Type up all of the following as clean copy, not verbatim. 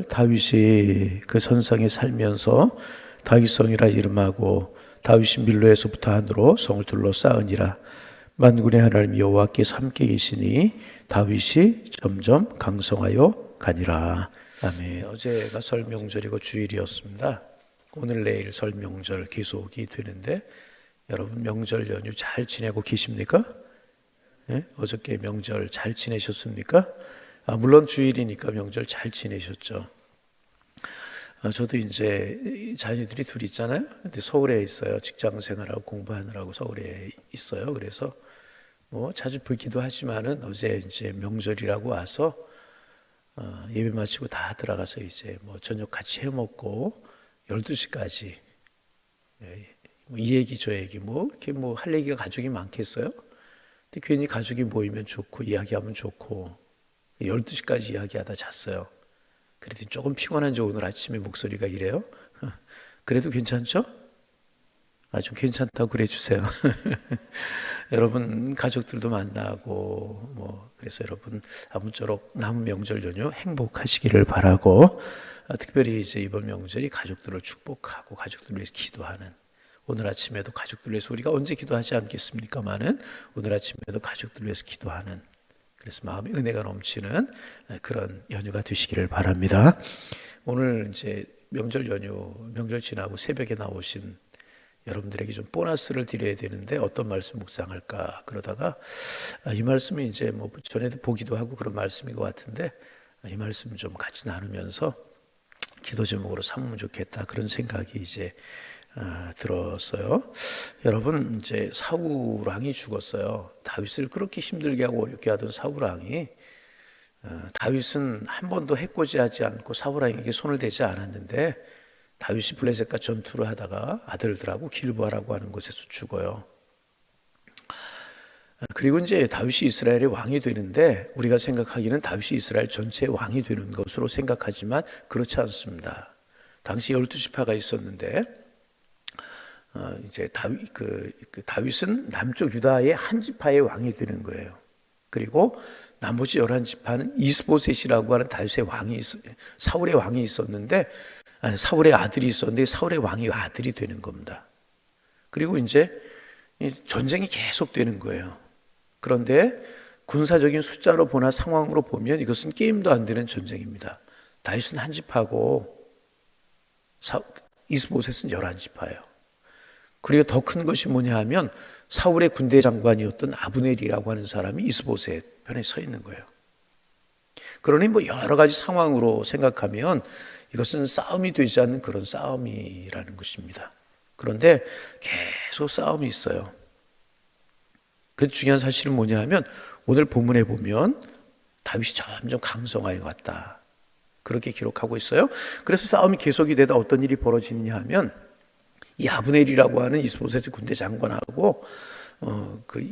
다윗이 그 선성에 살면서 다윗성이라 이름하고 다윗이 밀로에서부터 한으로 성을 둘러싸으니라. 만군의 하나님 여호와께서 함께 계시니 다윗이 점점 강성하여 가니라. 아멘. 어제가 설 명절이고 주일이었습니다. 오늘 내일 설 명절 계속이 되는데 여러분 명절 연휴 잘 지내고 계십니까? 네? 어저께 명절 잘 지내셨습니까? 물론 주일이니까 명절 잘 지내셨죠. 저도 이제 자녀들이 둘 있잖아요. 근데 서울에 있어요. 직장 생활하고 공부하느라고 서울에 있어요. 그래서 뭐 자주 보기도 하지만은 어제 이제 명절이라고 와서 예배 마치고 다 들어가서 이제 뭐 저녁 같이 해 먹고 12시까지 뭐 이 얘기 저 얘기 뭐 이렇게 뭐 할 얘기가 가족이 많겠어요? 근데 괜히 가족이 모이면 좋고 이야기하면 좋고 12시까지 이야기하다 잤어요. 그래도 조금 피곤한지 오늘 아침에 목소리가 이래요? 그래도 괜찮죠? 좀 괜찮다고 그래 주세요. 여러분 가족들도 만나고 뭐 그래서 여러분 아무쪼록 남은 명절 연휴 행복하시기를 바라고 특별히 이제 이번 명절이 가족들을 축복하고 가족들을 위해서 기도하는 오늘 아침에도 가족들을 위해서 우리가 언제 기도하지 않겠습니까마는 오늘 아침에도 가족들을 위해서 기도하는 그래서 마음에 은혜가 넘치는 그런 연휴가 되시기를 바랍니다. 오늘 이제 명절 연휴 명절 지나고 새벽에 나오신 여러분들에게 좀 보너스를 드려야 되는데 어떤 말씀 묵상할까 그러다가 이 말씀이 이제 뭐 전에도 보기도 하고 그런 말씀인 것 같은데 이 말씀 좀 같이 나누면서 기도 제목으로 삼으면 좋겠다 그런 생각이 이제 들었어요. 여러분 이제 사울 왕이 죽었어요. 다윗을 그렇게 힘들게 하고 어렵게 하던 사울 왕이 다윗은 한 번도 해코지하지 않고 사울 왕에게 손을 대지 않았는데 다윗이 블레셋과 전투를 하다가 아들들하고 길보아라고 하는 곳에서 죽어요. 그리고 이제 다윗이 이스라엘의 왕이 되는데 우리가 생각하기는 다윗이 이스라엘 전체의 왕이 되는 것으로 생각하지만 그렇지 않습니다. 당시 12지파가 있었는데 이제 다윗은 남쪽 유다의 한 지파의 왕이 되는 거예요. 그리고 나머지 11지파는 이스보셋이라고 하는 다윗의 왕이 사울의 왕이 있었는데 사울의 아들이 있었는데 사울의 왕이 아들이 되는 겁니다. 그리고 이제 전쟁이 계속되는 거예요. 그런데 군사적인 숫자로 보나 상황으로 보면 이것은 게임도 안 되는 전쟁입니다. 다윗은 한 지파고 이스보셋은 11지파예요. 그리고 더 큰 것이 뭐냐 하면 사울의 군대 장관이었던 아브넬이라고 하는 사람이 이스보셋 편에 서 있는 거예요. 그러니 뭐 여러 가지 상황으로 생각하면 이것은 싸움이 되지 않는 그런 싸움이라는 것입니다. 그런데 계속 싸움이 있어요. 그 중요한 사실은 뭐냐 하면 오늘 본문에 보면 다윗이 점점 강성하여 갔다. 그렇게 기록하고 있어요. 그래서 싸움이 계속이 되다 어떤 일이 벌어지느냐 하면 이 아브넬이라고 하는 이스보셋의 군대 장관하고 그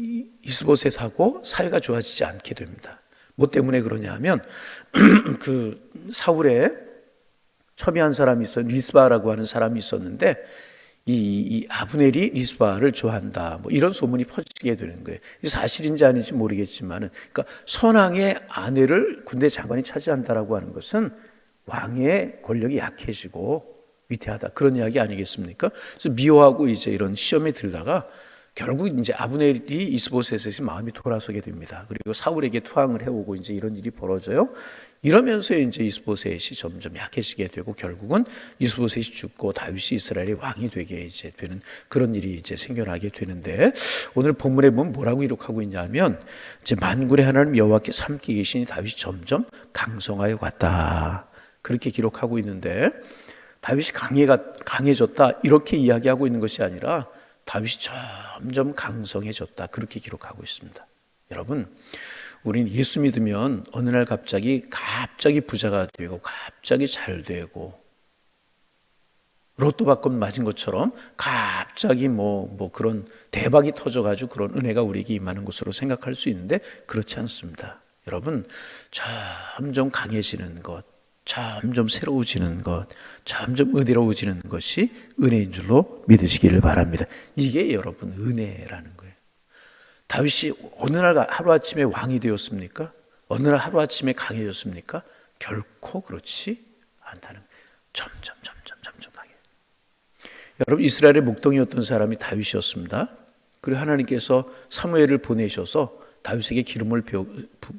이스보셋하고 사이가 좋아지지 않게 됩니다. 뭐 때문에 그러냐 하면 그 사울의 첨예한 사람이 있어 리스바라고 하는 사람이 있었는데 이 아브넬이 리스바를 좋아한다. 뭐 이런 소문이 퍼지게 되는 거예요. 이게 사실인지 아닌지 모르겠지만은 그러니까 선왕의 아내를 군대 장관이 차지한다라고 하는 것은 왕의 권력이 약해지고 위태하다 그런 이야기 아니겠습니까? 그래서 미워하고 이제 이런 시험에 들다가 결국 이제 아브넬이 이스보셋의 마음이 돌아서게 됩니다. 그리고 사울에게 투항을 해오고 이제 이런 일이 벌어져요. 이러면서 이제 이스보셋이 점점 약해지게 되고 결국은 이스보셋이 죽고 다윗이 이스라엘의 왕이 되게 이제 되는 그런 일이 이제 생겨나게 되는데 오늘 본문에 보면 뭐라고 기록하고 있냐면 이제 만군의 하나님 여호와께서 함께 계시니 다윗이 점점 강성하여 갔다. 그렇게 기록하고 있는데 다윗이 강해졌다 이렇게 이야기하고 있는 것이 아니라 다윗이 점점 강성해졌다 그렇게 기록하고 있습니다. 여러분 우린 예수 믿으면 어느 날 갑자기 부자가 되고 갑자기 잘 되고 로또 받건 맞은 것처럼 갑자기 뭐 그런 대박이 터져가지고 그런 은혜가 우리에게 임하는 것으로 생각할 수 있는데 그렇지 않습니다. 여러분 점점 강해지는 것 점점 새로워지는 것, 점점 은혜로워지는 것이 은혜인 줄로 믿으시기를 바랍니다. 이게 여러분 은혜라는 거예요. 다윗이 어느 날 하루아침에 왕이 되었습니까? 어느 날 하루아침에 강해졌습니까? 결코 그렇지 않다는, 점점 강해. 여러분, 이스라엘의 목동이었던 사람이 다윗이었습니다. 그리고 하나님께서 사무엘을 보내셔서 다윗에게 기름을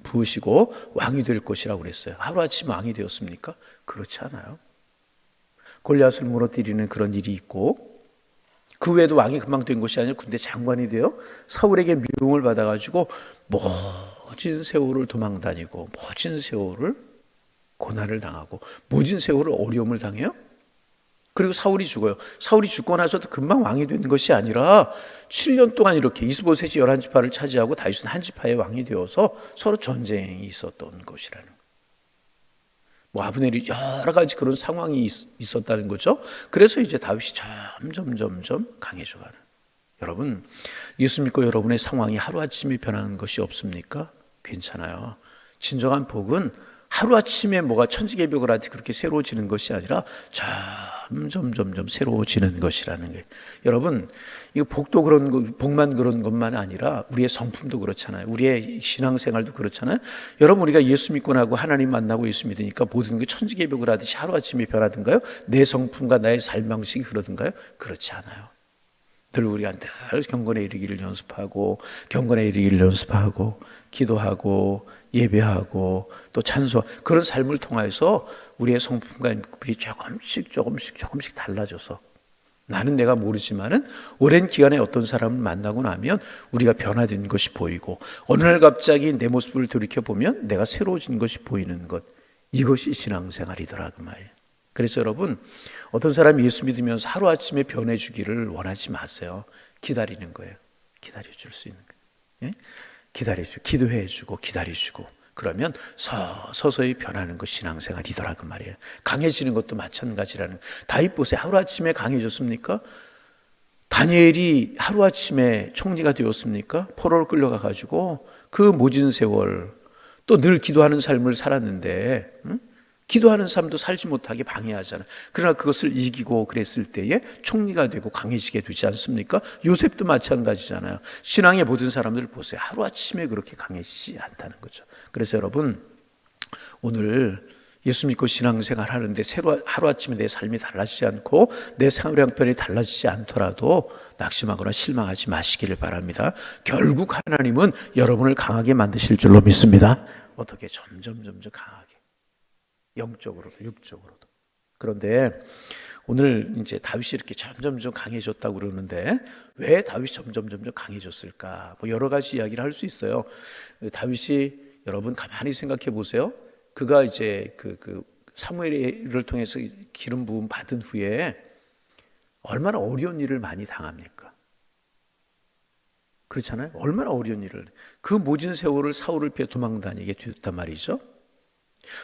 부으시고 왕이 될 것이라고 그랬어요. 하루아침 왕이 되었습니까? 그렇지 않아요. 골리앗을 무너뜨리는 그런 일이 있고, 그 외에도 왕이 금방 된 것이 아니라 군대 장관이 되어 사울에게 미움을 받아가지고 모진 세월을 도망다니고, 모진 세월을 고난을 당하고, 모진 세월을 어려움을 당해요. 그리고 사울이 죽어요. 사울이 죽고 나서도 금방 왕이 된 것이 아니라 7년 동안 이렇게 이스보셋이 11지파를 차지하고 다윗은 한 지파의 왕이 되어서 서로 전쟁이 있었던 것이라는, 뭐 아브넬이 여러 가지 그런 상황이 있었다는 거죠. 그래서 이제 다윗이 점점 강해져가는. 여러분, 예수 믿고 여러분의 상황이 하루아침에 변하는 것이 없습니까? 괜찮아요. 진정한 복은 하루아침에 뭐가 천지개벽을 하듯이 그렇게 새로워지는 것이 아니라 점점 새로워지는 것이라는 거예요. 여러분, 이거 복도 그런 거, 복만 그런 것만 아니라 우리의 성품도 그렇잖아요. 우리의 신앙생활도 그렇잖아요. 여러분, 우리가 예수 믿고 나고 하나님 만나고 예수 믿으니까 모든 게 천지개벽을 하듯이 하루아침에 변하던가요? 내 성품과 나의 삶 방식이 그러던가요? 그렇지 않아요. 늘 우리가 늘 경건에 이르기를 연습하고, 경건에 이르기를 연습하고, 기도하고 예배하고 또 찬송, 그런 삶을 통해서 우리의 성품과 인격이 조금씩 달라져서, 나는 내가 모르지만은 오랜 기간에 어떤 사람을 만나고 나면 우리가 변화된 것이 보이고, 어느 날 갑자기 내 모습을 돌이켜보면 내가 새로워진 것이 보이는 것, 이것이 신앙생활이더라 그 말이에요. 그래서 여러분, 어떤 사람이 예수 믿으면서 하루아침에 변해주기를 원하지 마세요. 기다리는 거예요. 기다려줄 수 있는 거예요. 예? 기다려주고, 기도해주고, 기다려주고, 그러면 서서히 변하는 것이 신앙생활이더라 그 말이에요. 강해지는 것도 마찬가지라는. 다윗 보세요. 하루아침에 강해졌습니까? 다니엘이 하루아침에 총리가 되었습니까? 포로로 끌려가가지고 그 모진 세월 또 늘 기도하는 삶을 살았는데, 기도하는 삶도 살지 못하게 방해하잖아. 그러나 그것을 이기고 그랬을 때에 총리가 되고 강해지게 되지 않습니까? 요셉도 마찬가지잖아요. 신앙의 모든 사람들을 보세요. 하루아침에 그렇게 강해지지 않다는 거죠. 그래서 여러분, 오늘 예수 믿고 신앙생활 하는데 하루아침에 내 삶이 달라지지 않고 내 생활 형편이 달라지지 않더라도 낙심하거나 실망하지 마시기를 바랍니다. 결국 하나님은 여러분을 강하게 만드실 줄로 믿습니다. 어떻게? 점점 강하게. 영적으로도 육적으로도. 그런데 오늘 이제 다윗이 이렇게 점점 강해졌다고 그러는데, 왜 다윗이 점점 강해졌을까? 뭐 여러 가지 이야기를 할 수 있어요. 다윗이, 여러분 가만히 생각해 보세요. 그가 이제 그 사무엘을 통해서 기름 부음 받은 후에 얼마나 어려운 일을 많이 당합니까? 그렇잖아요. 얼마나 어려운 일을. 그 모진 세월을 사울을 피해 도망다니게 되었단 말이죠.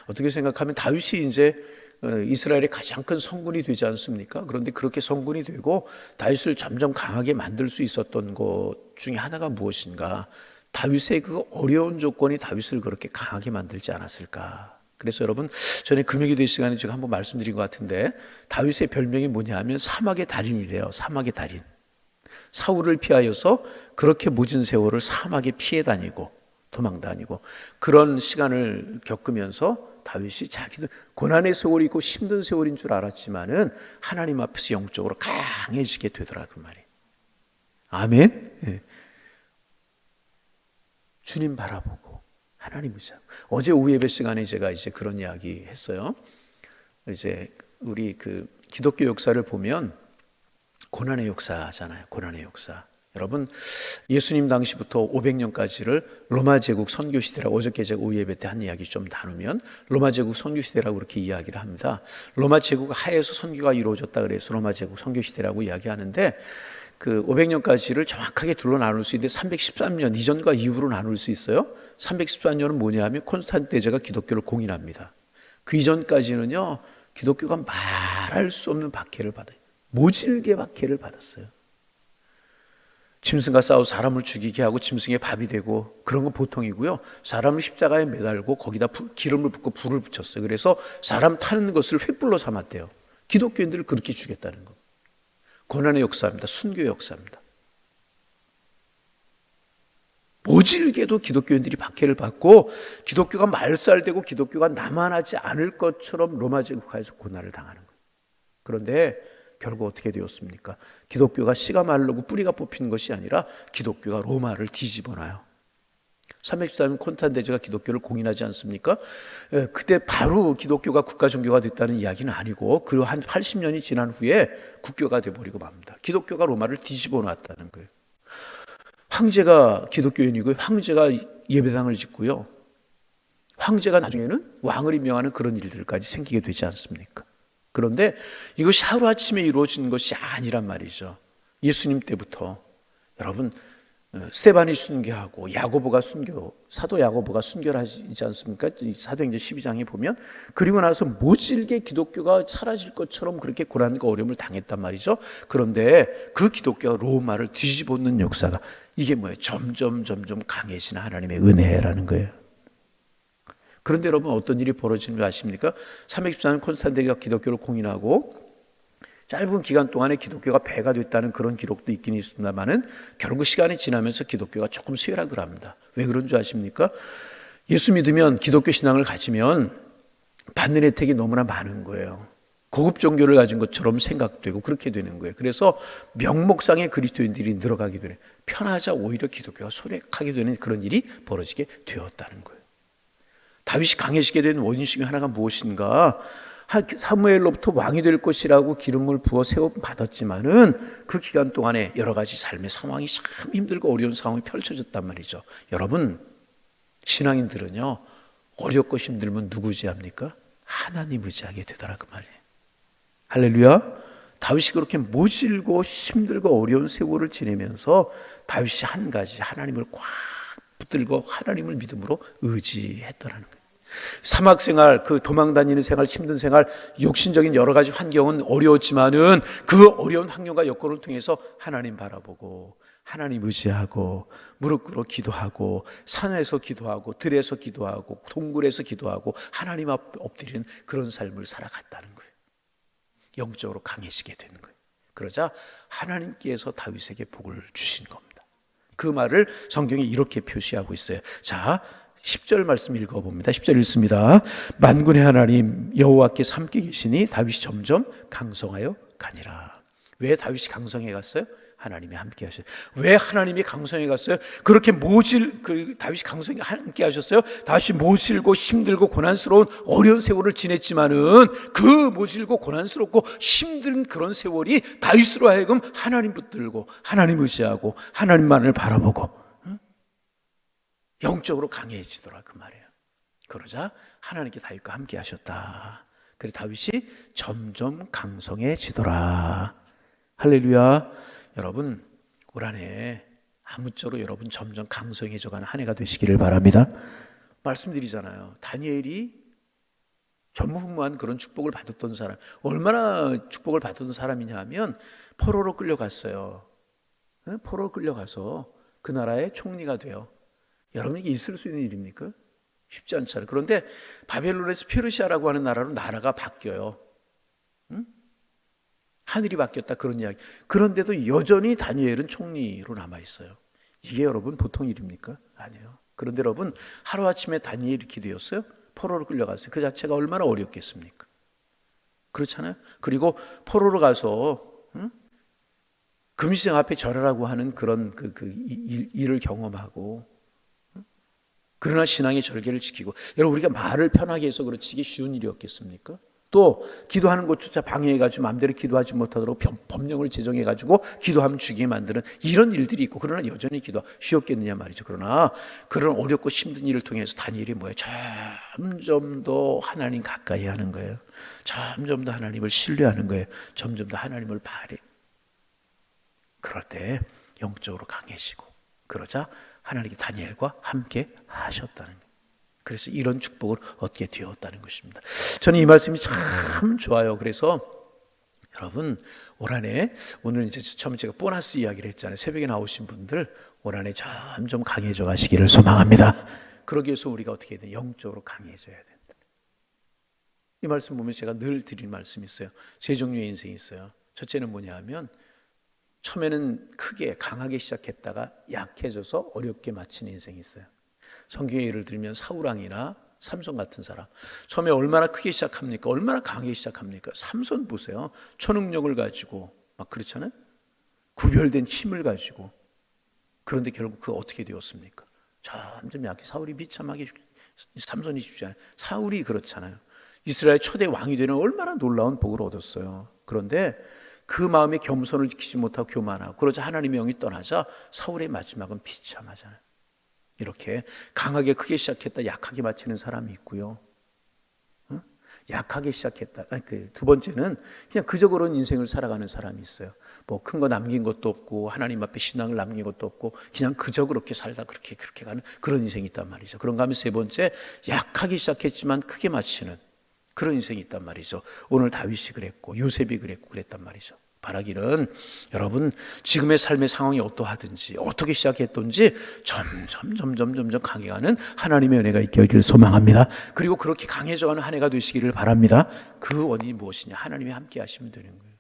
어떻게 생각하면 다윗이 이제 이스라엘의 가장 큰 성군이 되지 않습니까? 그런데 그렇게 성군이 되고 다윗을 점점 강하게 만들 수 있었던 것 중에 하나가 무엇인가? 다윗의 그 어려운 조건이 다윗을 그렇게 강하게 만들지 않았을까? 그래서 여러분, 전에 금요기도 시간에 제가 한번 말씀드린 것 같은데, 다윗의 별명이 뭐냐 하면 사막의 달인이래요. 사막의 달인. 사울을 피하여서 그렇게 모진 세월을 사막에 피해 다니고 도망 다니고 그런 시간을 겪으면서 다윗이 자기도 고난의 세월이 있고 힘든 세월인 줄 알았지만은 하나님 앞에서 영적으로 강해지게 되더라 그 말이에요. 아멘. 네. 주님 바라보고 하나님 의지하고. 어제 오후 예배 시간에 제가 이제 그런 이야기 했어요. 이제 우리 그 기독교 역사를 보면 고난의 역사잖아요. 고난의 역사. 여러분, 예수님 당시부터 500년까지를 로마 제국 선교 시대라고, 어저께 제가 오후 예배 때 한 이야기 좀 나누면 로마 제국 선교 시대라고 그렇게 이야기를 합니다. 로마 제국 하에서 선교가 이루어졌다 그래서 로마 제국 선교 시대라고 이야기하는데, 그 500년까지를 정확하게 둘로 나눌 수 있는데 313년 이전과 이후로 나눌 수 있어요. 314년은 뭐냐 하면 콘스탄틴 대제가 기독교를 공인합니다. 그 이전까지는요, 기독교가 말할 수 없는 박해를 받아요. 모질게 박해를 받았어요. 짐승과 싸워 사람을 죽이게 하고 짐승의 밥이 되고 그런 건 보통이고요. 사람을 십자가에 매달고 거기다 기름을 붓고 불을 붙였어요. 그래서 사람 타는 것을 횃불로 삼았대요. 기독교인들을 그렇게 죽였다는 거. 고난의 역사입니다. 순교의 역사입니다. 모질게도 기독교인들이 박해를 받고 기독교가 말살되고 기독교가 남아나지 않을 것처럼 로마 제국하에서 고난을 당하는 거예요. 그런데 결국 어떻게 되었습니까? 기독교가 씨가 마르고 뿌리가 뽑히는 것이 아니라 기독교가 로마를 뒤집어놔요. 314년 콘스탄티제가 기독교를 공인하지 않습니까? 그때 바로 기독교가 국가 종교가 됐다는 이야기는 아니고 그 한 80년이 지난 후에 국교가 돼버리고 맙니다. 기독교가 로마를 뒤집어 놨다는 거예요. 황제가 기독교인이고요. 황제가 예배당을 짓고요. 황제가 나중에는 왕을 임명하는 그런 일들까지 생기게 되지 않습니까? 그런데 이것이 하루아침에 이루어진 것이 아니란 말이죠. 예수님 때부터 여러분 스데반이 순교하고 야고보가 사도 야고보가 순교를 하지 않습니까? 사도행전 12장에 보면 그리고 나서 모질게 기독교가 사라질 것처럼 그렇게 고난과 어려움을 당했단 말이죠. 그런데 그 기독교가 로마를 뒤집어놓는 역사가 이게 뭐예요? 점점 강해지는 하나님의 은혜라는 거예요. 그런데 여러분 어떤 일이 벌어지는 줄 아십니까? 314년 콘스탄티제가 기독교를 공인하고 짧은 기간 동안에 기독교가 폐가 됐다는 그런 기록도 있긴 있습니다만은 결국 시간이 지나면서 기독교가 조금 쇠락을 합니다. 왜 그런 줄 아십니까? 예수 믿으면 기독교 신앙을 가지면 받는 혜택이 너무나 많은 거예요. 고급 종교를 가진 것처럼 생각되고 그렇게 되는 거예요. 그래서 명목상의 그리스도인들이 늘어가게 되는, 편하자 오히려 기독교가 소략하게 되는 그런 일이 벌어지게 되었다는 거예요. 다윗이 강해지게 된 원인 중에 하나가 무엇인가? 사무엘로부터 왕이 될 것이라고 기름을 부어 세움 받았지만은 그 기간 동안에 여러 가지 삶의 상황이 참 힘들고 어려운 상황이 펼쳐졌단 말이죠. 여러분, 신앙인들은요, 어렵고 힘들면 누구 의지합니까? 하나님 의지하게 되더라 그 말이에요. 할렐루야. 다윗이 그렇게 모질고 힘들고 어려운 세월을 지내면서 다윗이 한 가지 하나님을 꽉 붙들고 하나님을 믿음으로 의지했더라는 거예요. 사막 생활, 그 도망 다니는 생활, 힘든 생활, 육신적인 여러 가지 환경은 어려웠지만은 그 어려운 환경과 여건을 통해서 하나님 바라보고 하나님 의지하고 무릎 꿇어 기도하고 산에서 기도하고 들에서 기도하고 동굴에서 기도하고 하나님 앞 엎드리는 그런 삶을 살아갔다는 거예요. 영적으로 강해지게 되는 거예요. 그러자 하나님께서 다윗에게 복을 주신 겁니다. 그 말을 성경이 이렇게 표시하고 있어요. 자, 10절 말씀 읽어봅니다. 10절 읽습니다. 만군의 하나님 여호와께 함께 계시니 다윗이 점점 강성하여 가니라. 왜 다윗이 강성해 갔어요? 하나님이 함께 하셨어요. 왜 하나님이 강성해 갔어요? 그렇게 다윗이 강성해 함께 하셨어요? 다윗이 모질고 힘들고 고난스러운 어려운 세월을 지냈지만은 그 모질고 고난스럽고 힘든 그런 세월이 다윗으로 하여금 하나님 붙들고 하나님 의지하고 하나님만을 바라보고 영적으로 강해지더라 그 말이에요. 그러자 하나님께 다윗과 함께 하셨다. 그래서 다윗이 점점 강성해지더라. 할렐루야. 여러분 올 한해 아무쪼록 여러분 점점 강성해져가는 한 해가 되시기를 바랍니다. 말씀드리잖아요. 다니엘이 전무후무한 그런 축복을 받았던 사람, 얼마나 축복을 받았던 사람이냐 하면 포로로 끌려갔어요. 포로로 끌려가서 그 나라의 총리가 돼요. 여러분에게 있을 수 있는 일입니까? 쉽지 않잖아요. 그런데 바벨론에서 페르시아라고 하는 나라로 나라가 바뀌어요. 응? 하늘이 바뀌었다 그런 이야기. 그런데도 여전히 다니엘은 총리로 남아있어요. 이게 여러분 보통 일입니까? 아니에요. 그런데 여러분 하루아침에 다니엘이 이렇게 되었어요? 포로로 끌려갔어요. 그 자체가 얼마나 어렵겠습니까? 그렇잖아요. 그리고 포로로 가서 금시장 앞에 절하라고 하는 그런 일을 경험하고 그러나 신앙의 절개를 지키고 여러분 우리가 말을 편하게 해서 그렇지 이게 쉬운 일이었겠습니까? 또 기도하는 것조차 방해해가지고 마음대로 기도하지 못하도록 법령을 제정해가지고 기도하면 죽이게 만드는 이런 일들이 있고 그러나 여전히 기도가 쉬웠겠느냐 말이죠. 그러나 그런 어렵고 힘든 일을 통해서 다니엘이 뭐예요? 점점 더 하나님 가까이 하는 거예요. 점점 더 하나님을 신뢰하는 거예요. 점점 더 하나님을 바래. 그럴 때 영적으로 강해지고 그러자 하나님이 다니엘과 함께 하셨다는 거예요. 그래서 이런 축복을 얻게 되었다는 것입니다. 저는 이 말씀이 참 좋아요. 그래서 여러분 올 한해 오늘 이제 처음 제가 보너스 이야기를 했잖아요. 새벽에 나오신 분들 올 한해 점점 강해져 가시기를 소망합니다. 그러기 위해서 우리가 어떻게 해야 돼요? 영적으로 강해져야 된다. 이 말씀 보면 제가 늘 드리는 말씀이 있어요. 세 종류의 인생이 있어요. 첫째는 뭐냐 하면 처음에는 크게 강하게 시작했다가 약해져서 어렵게 마치는 인생이 있어요. 성경의 예를 들면 사울왕이나 삼손 같은 사람, 처음에 얼마나 크게 시작합니까? 얼마나 강하게 시작합니까? 삼손 보세요. 초능력을 가지고 막 그렇잖아요. 구별된 힘을 가지고. 그런데 결국 그 어떻게 되었습니까? 점점 약해. 사울이 비참하게 삼손이 죽잖아요. 사울이 그렇잖아요. 이스라엘 초대 왕이 되는 얼마나 놀라운 복을 얻었어요. 그런데 그 마음의 겸손을 지키지 못하고 교만하고 그러자 하나님의 영이 떠나자 사울의 마지막은 비참하잖아요. 이렇게 강하게 크게 시작했다 약하게 마치는 사람이 있고요. 약하게 시작했다. 두 번째는 그냥 그저 그런 인생을 살아가는 사람이 있어요. 뭐 큰 거 남긴 것도 없고 하나님 앞에 신앙을 남긴 것도 없고 그냥 그저 그렇게 살다 그렇게 가는 그런 인생이 있단 말이죠. 그런가 하면 세 번째, 약하게 시작했지만 크게 마치는 그런 인생이 있단 말이죠. 오늘 다윗이 그랬고 요셉이 그랬고 그랬단 말이죠. 바라기는 여러분 지금의 삶의 상황이 어떠하든지 어떻게 시작했든지 점점 강해가는 하나님의 은혜가 있기를 소망합니다. 그리고 그렇게 강해져가는 한 해가 되시기를 바랍니다. 그 원인이 무엇이냐? 하나님이 함께 하시면 되는 거예요.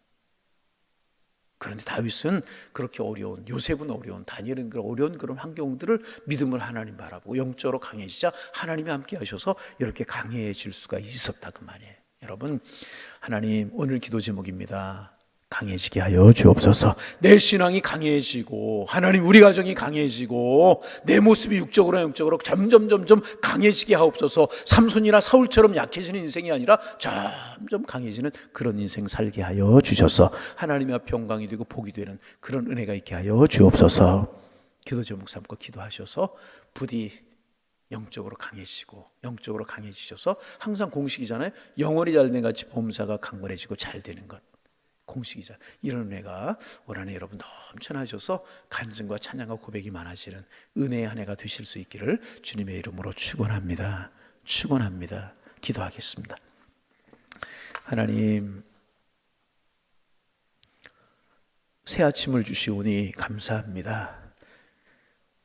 그런데 다윗은 그렇게 어려운, 요셉은 어려운, 다니엘은 그런 어려운 그런 환경들을 믿음을 하나님 바라보고 영적으로 강해지자 하나님이 함께 하셔서 이렇게 강해질 수가 있었다 그 말이에요. 여러분, 하나님 오늘 기도 제목입니다. 강해지게 하여 주옵소서. 내 신앙이 강해지고 하나님 우리 가정이 강해지고 내 모습이 육적으로 영적으로 점점 강해지게 하옵소서. 삼손이나 사울처럼 약해지는 인생이 아니라 점점 강해지는 그런 인생 살게 하여 주셔서 하나님의 앞에 영광이 되고 복이 되는 그런 은혜가 있게 하여 주옵소서. 기도 제목 삼고 기도하셔서 부디 영적으로 강해지고 영적으로 강해지셔서 항상 공식이잖아요. 영원히 잘된 같이 범사가 강건해지고 잘 되는 것. 공식이자 이런 은혜가 올 한해 여러분 넘쳐나셔서 간증과 찬양과 고백이 많아지는 은혜의 한 해가 되실 수 있기를 주님의 이름으로 축원합니다. 기도하겠습니다. 하나님, 새 아침을 주시오니 감사합니다.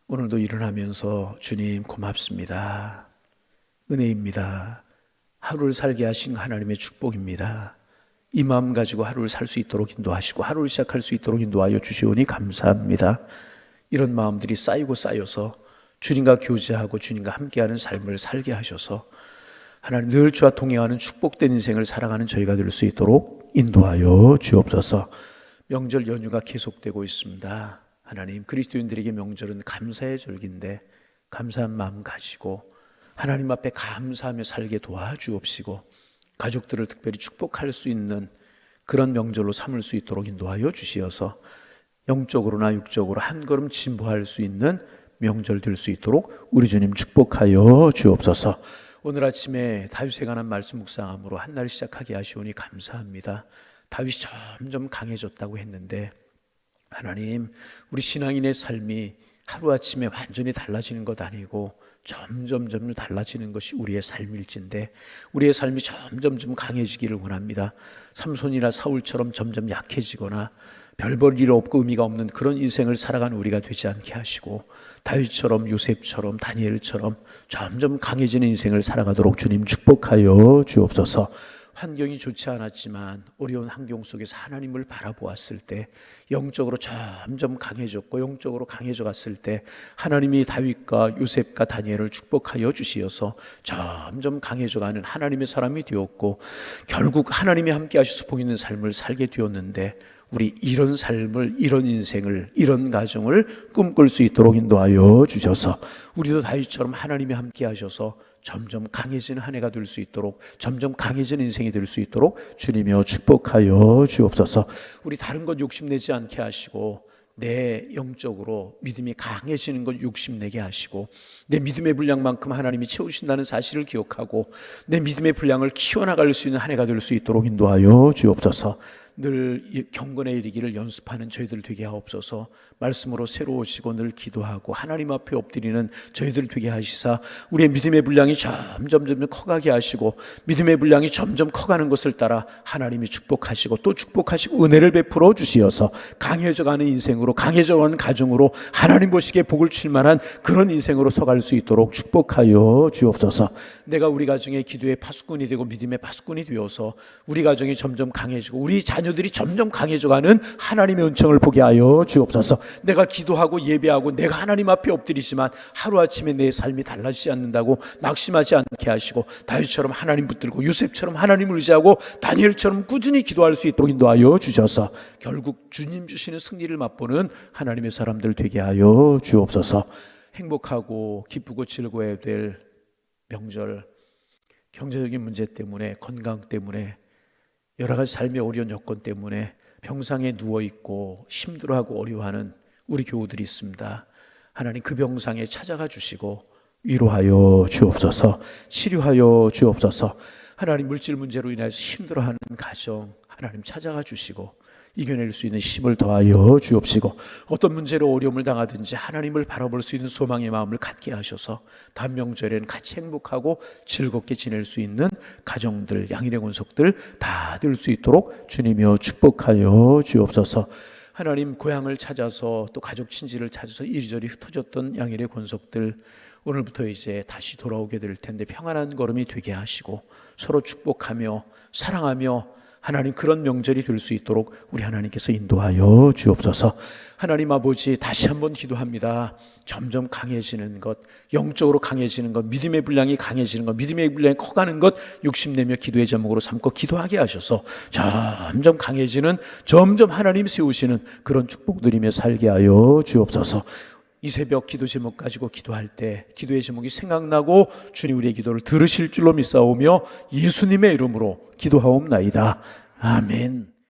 오늘도 일어나면서 주님 고맙습니다. 은혜입니다. 하루를 살게 하신 하나님의 축복입니다. 이 마음 가지고 하루를 살 수 있도록 인도하시고 하루를 시작할 수 있도록 인도하여 주시오니 감사합니다. 이런 마음들이 쌓이고 쌓여서 주님과 교제하고 주님과 함께하는 삶을 살게 하셔서 하나님 늘 주와 동행하는 축복된 인생을 살아가는 저희가 될 수 있도록 인도하여 주옵소서. 명절 연휴가 계속되고 있습니다. 하나님, 그리스도인들에게 명절은 감사의 절기인데 감사한 마음 가지고 하나님 앞에 감사하며 살게 도와주옵시고 가족들을 특별히 축복할 수 있는 그런 명절로 삼을 수 있도록 인도하여 주시어서 영적으로나 육적으로 한 걸음 진보할 수 있는 명절 될 수 있도록 우리 주님 축복하여 주옵소서. 오늘 아침에 다윗에 관한 말씀 묵상함으로 한 날 시작하게 하시오니 감사합니다. 다윗이 점점 강해졌다고 했는데 하나님, 우리 신앙인의 삶이 하루아침에 완전히 달라지는 것 아니고 점점 달라지는 것이 우리의 삶일진데 우리의 삶이 점점 강해지기를 원합니다. 삼손이나 사울처럼 점점 약해지거나 별 볼 일 없고 의미가 없는 그런 인생을 살아가는 우리가 되지 않게 하시고 다윗처럼 요셉처럼 다니엘처럼 점점 강해지는 인생을 살아가도록 주님 축복하여 주옵소서. 환경이 좋지 않았지만 어려운 환경 속에서 하나님을 바라보았을 때 영적으로 점점 강해졌고 영적으로 강해져 갔을 때 하나님이 다윗과 요셉과 다니엘을 축복하여 주시어서 점점 강해져 가는 하나님의 사람이 되었고 결국 하나님이 함께 하셔서 복 있는 삶을 살게 되었는데 우리 이런 삶을, 이런 인생을, 이런 가정을 꿈꿀 수 있도록 인도하여 주셔서 우리도 다윗처럼 하나님이 함께 하셔서 점점 강해지는 한 해가 될 수 있도록 점점 강해지는 인생이 될 수 있도록 주님이여 축복하여 주옵소서. 우리 다른 것 욕심내지 않게 하시고 내 영적으로 믿음이 강해지는 것 욕심내게 하시고 내 믿음의 분량만큼 하나님이 채우신다는 사실을 기억하고 내 믿음의 분량을 키워나갈 수 있는 한 해가 될 수 있도록 인도하여 주옵소서. 늘 경건에 이르기를 연습하는 저희들 되게 하옵소서. 말씀으로 새로우시고 늘 기도하고 하나님 앞에 엎드리는 저희들 되게 하시사 우리의 믿음의 분량이 점점 커가게 하시고 믿음의 분량이 점점 커가는 것을 따라 하나님이 축복하시고 또 축복하시고 은혜를 베풀어 주시어서 강해져가는 인생으로 강해져가는 가정으로 하나님 보시기에 복을 줄 만한 그런 인생으로 서갈 수 있도록 축복하여 주옵소서. 내가 우리 가정의 기도의 파수꾼이 되고 믿음의 파수꾼이 되어서 우리 가정이 점점 강해지고 우리 자녀 자녀들이 점점 강해져가는 하나님의 은총을 보게 하여 주옵소서. 내가 기도하고 예배하고 내가 하나님 앞에 엎드리지만 하루아침에 내 삶이 달라지지 않는다고 낙심하지 않게 하시고, 다윗처럼 하나님 붙들고 요셉처럼 하나님을 의지하고 다니엘처럼 꾸준히 기도할 수 있도록 인도하여 주셔서 결국 주님 주시는 승리를 맛보는 하나님의 사람들 되게 하여 주옵소서. 행복하고 기쁘고 즐거워야 될 명절, 경제적인 문제 때문에, 건강 때문에, 여러 가지 삶의 어려운 여건 때문에 병상에 누워있고 힘들어하고 어려워하는 우리 교우들이 있습니다. 하나님 그 병상에 찾아가 주시고 위로하여 주옵소서. 치료하여 주옵소서. 하나님 물질 문제로 인해서 힘들어하는 가정 하나님 찾아가 주시고 이겨낼 수 있는 힘을 더하여 주옵시고, 어떤 문제로 어려움을 당하든지 하나님을 바라볼 수 있는 소망의 마음을 갖게 하셔서 다음 명절에는 같이 행복하고 즐겁게 지낼 수 있는 가정들, 양일의 권속들 다 될 수 있도록 주님이여 축복하여 주옵소서. 하나님 고향을 찾아서 또 가족 친지를 찾아서 이리저리 흩어졌던 양일의 권속들 오늘부터 이제 다시 돌아오게 될 텐데 평안한 걸음이 되게 하시고 서로 축복하며 사랑하며 하나님 그런 명절이 될 수 있도록 우리 하나님께서 인도하여 주옵소서. 하나님 아버지, 다시 한번 기도합니다. 점점 강해지는 것, 영적으로 강해지는 것, 믿음의 분량이 강해지는 것, 믿음의 분량이 커가는 것 욕심내며 기도의 제목으로 삼고 기도하게 하셔서 점점 강해지는, 점점 하나님 세우시는 그런 축복 누리며 살게 하여 주옵소서. 이 새벽 기도 제목 가지고 기도할 때 기도의 제목이 생각나고 주님 우리의 기도를 들으실 줄로 믿사오며 예수님의 이름으로 기도하옵나이다. 아멘.